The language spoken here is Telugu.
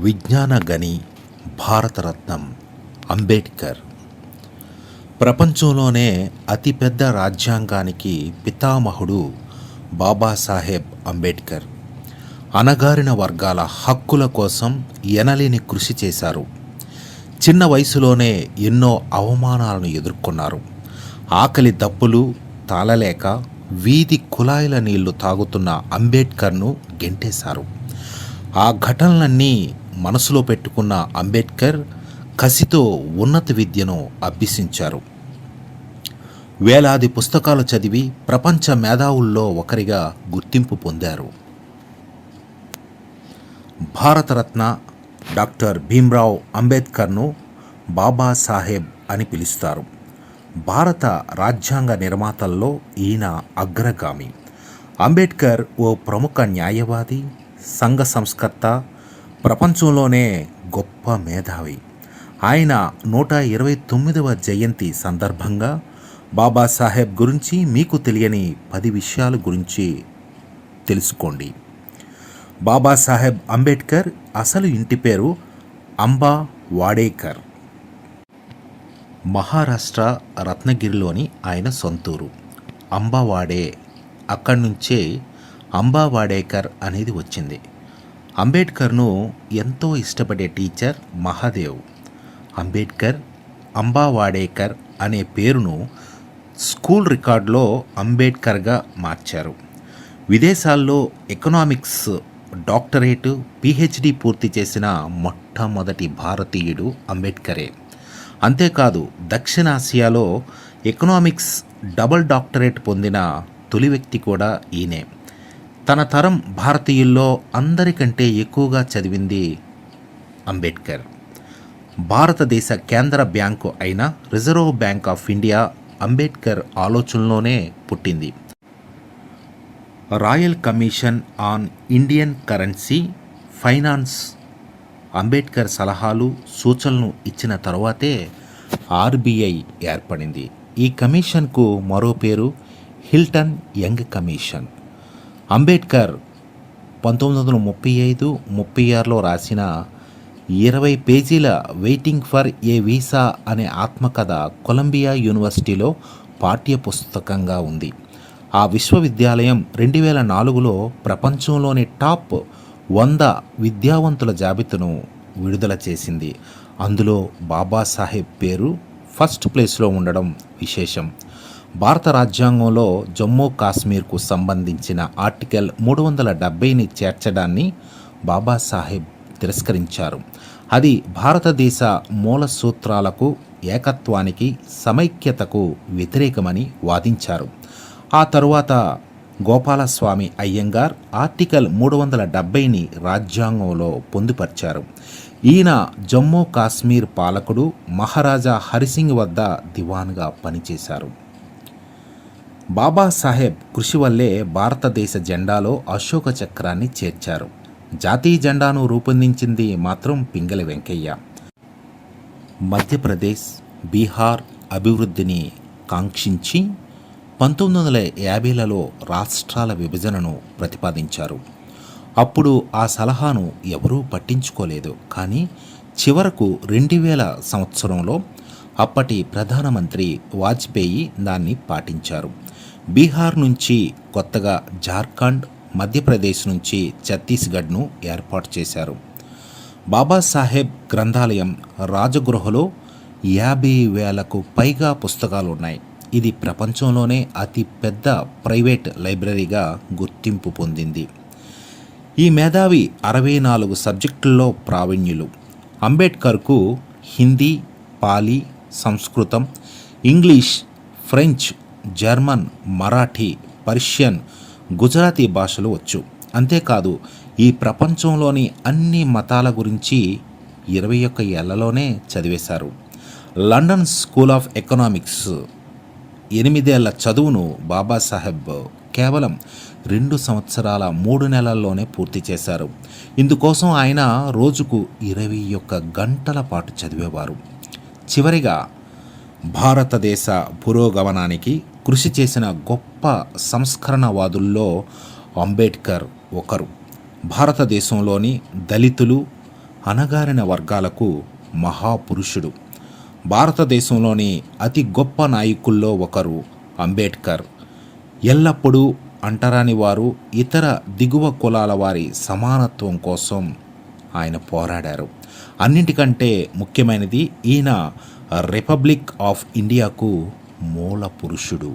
విజ్ఞాన గని, భారతరత్నం అంబేడ్కర్. ప్రపంచంలోనే అతిపెద్ద రాజ్యాంగానికి పితామహుడు బాబాసాహెబ్ అంబేడ్కర్. అణగారిన వర్గాల హక్కుల కోసం ఎనలేని కృషి చేశారు. చిన్న వయసులోనే ఎన్నో అవమానాలను ఎదుర్కొన్నారు. ఆకలి దప్పులు తాళలేక వీధి కుళాయిల నీళ్లు తాగుతున్న అంబేడ్కర్ను గెంటేశారు. ఆ ఘటనలన్నీ మనసులో పెట్టుకున్న అంబేడ్కర్ కసితో ఉన్నత విద్యను అభ్యసించారు. వేలాది పుస్తకాలు చదివి ప్రపంచ మేధావుల్లో ఒకరిగా గుర్తింపు పొందారు. భారతరత్న డాక్టర్ భీమ్రావ్ అంబేద్కర్ను బాబాసాహెబ్ అని పిలుస్తారు. భారత రాజ్యాంగ నిర్మాతల్లో ఈయన అగ్రగామి. అంబేద్కర్ ఓ ప్రముఖ న్యాయవాది, సంఘ సంస్కర్త, ప్రపంచంలోనే గొప్ప మేధావి. ఆయన 129వ జయంతి సందర్భంగా బాబాసాహెబ్ గురించి మీకు తెలియని 10 విషయాల గురించి తెలుసుకోండి. బాబాసాహెబ్ అంబేద్కర్ అసలు ఇంటి పేరు అంబా వాడేకర్. మహారాష్ట్ర రత్నగిరిలోని ఆయన సొంతూరు అంబావాడే. అక్కడి నుంచే అంబావాడేకర్ అనేది వచ్చింది. అంబేద్కర్ను ఎంతో ఇష్టపడే టీచర్ మహాదేవ్ అంబేద్కర్ అంబావాడేకర్ అనే పేరును స్కూల్ రికార్డులో అంబేద్కర్గా మార్చారు. విదేశాల్లో ఎకనామిక్స్ డాక్టరేట్, పిహెచ్డి పూర్తి చేసిన మొట్టమొదటి భారతీయుడు అంబేద్కరే. అంతేకాదు దక్షిణాసియాలో ఎకనామిక్స్ డబుల్ డాక్టరేట్ పొందిన తొలి వ్యక్తి కూడా ఈయనే. తన తరం భారతీయుల్లో అందరికంటే ఎక్కువగా చదివింది అంబేద్కర్. భారతదేశ కేంద్ర బ్యాంకు అయిన Reserve Bank of India Ambedkar ఆలోచనలోనే పుట్టింది. Royal Commission on Indian currency finance Ambedkar సలహాలు సూచనలు ఇచ్చిన తరువాతే ఆర్బీఐ ఏర్పడింది. ఈ కమిషన్కు మరో పేరు హిల్టన్ యంగ్ కమిషన్. అంబేద్కర్ 1935-36లో రాసిన 20 పేజీల వెయిటింగ్ ఫర్ ఏ వీసా అనే ఆత్మకథ కొలంబియా యూనివర్సిటీలో పాఠ్యపుస్తకంగా ఉంది. ఆ విశ్వవిద్యాలయం 2004లో ప్రపంచంలోని టాప్ 100 విద్యావంతుల జాబితాను విడుదల చేసింది. అందులో బాబాసాహెబ్ పేరు ఫస్ట్ ప్లేస్లో ఉండడం విశేషం. భారత రాజ్యాంగంలో జమ్మూ కాశ్మీర్కు సంబంధించిన ఆర్టికల్ 370ని చేర్చడాన్ని బాబాసాహెబ్ తిరస్కరించారు. అది భారతదేశ మూల సూత్రాలకు, ఏకత్వానికి, సమైక్యతకు వ్యతిరేకమని వాదించారు. ఆ తరువాత గోపాలస్వామి అయ్యంగార్ ఆర్టికల్ 370ని రాజ్యాంగంలో పొందుపరిచారు. ఈయన జమ్మూ కాశ్మీర్ పాలకుడు మహారాజా హరిసింగ్ వద్ద దివాన్గా పనిచేశారు. బాబాసాహెబ్ కృషి వల్లే భారతదేశ జెండాలో అశోక చక్రాన్ని చేర్చారు. జాతీయ జెండాను రూపొందించింది మాత్రం పింగళి వెంకయ్య. మధ్యప్రదేశ్, బీహార్ అభివృద్ధిని కాంక్షించి 1950లలో రాష్ట్రాల విభజనను ప్రతిపాదించారు. అప్పుడు ఆ సలహాను ఎవరూ పట్టించుకోలేదు. కానీ చివరకు 2000 సంవత్సరంలో అప్పటి ప్రధానమంత్రి వాజ్పేయి దాన్ని పాటించారు. బీహార్ నుంచి కొత్తగా జార్ఖండ్, మధ్యప్రదేశ్ నుంచి ఛత్తీస్గఢ్ను ఏర్పాటు చేశారు. బాబాసాహెబ్ గ్రంథాలయం రాజగృహలో 50,000కు పైగా పుస్తకాలు ఉన్నాయి. ఇది ప్రపంచంలోనే అతి పెద్ద ప్రైవేట్ లైబ్రరీగా గుర్తింపు పొందింది. ఈ మేధావి 64 సబ్జెక్టుల్లో ప్రావీణ్యులు. అంబేద్కర్కు హిందీ, పాలీ, సంస్కృతం, English, French, German, Marathi, Persian, Gujarati భాషలు వచ్చు. అంతేకాదు ఈ ప్రపంచంలోని అన్ని మతాల గురించి 21 ఏళ్లలోనే చదివేశారు. లండన్ స్కూల్ ఆఫ్ ఎకనామిక్స్ 8 ఏళ్ల చదువును బాబాసాహెబ్ కేవలం 2 సంవత్సరాల 3 నెలల్లోనే పూర్తి చేశారు. ఇందుకోసం ఆయన రోజుకు 21 గంటల పాటు చదివేవారు. చివరిగా భారతదేశ పురోగమనానికి కృషి చేసిన గొప్ప సంస్కరణవాదుల్లో అంబేద్కర్ ఒకరు. భారతదేశంలోని దళితులు, అణగారిన వర్గాలకు మహాపురుషుడు. భారతదేశంలోని అతి గొప్ప నాయకుల్లో ఒకరు అంబేద్కర్. ఎల్లప్పుడూ అంటరాని వారు, ఇతర దిగువ కులాల వారి సమానత్వం కోసం ఆయన పోరాడారు. అన్నింటికంటే ముఖ్యమైనది, ఈయన రిపబ్లిక్ ఆఫ్ ఇండియాకు మూల పురుషుడు.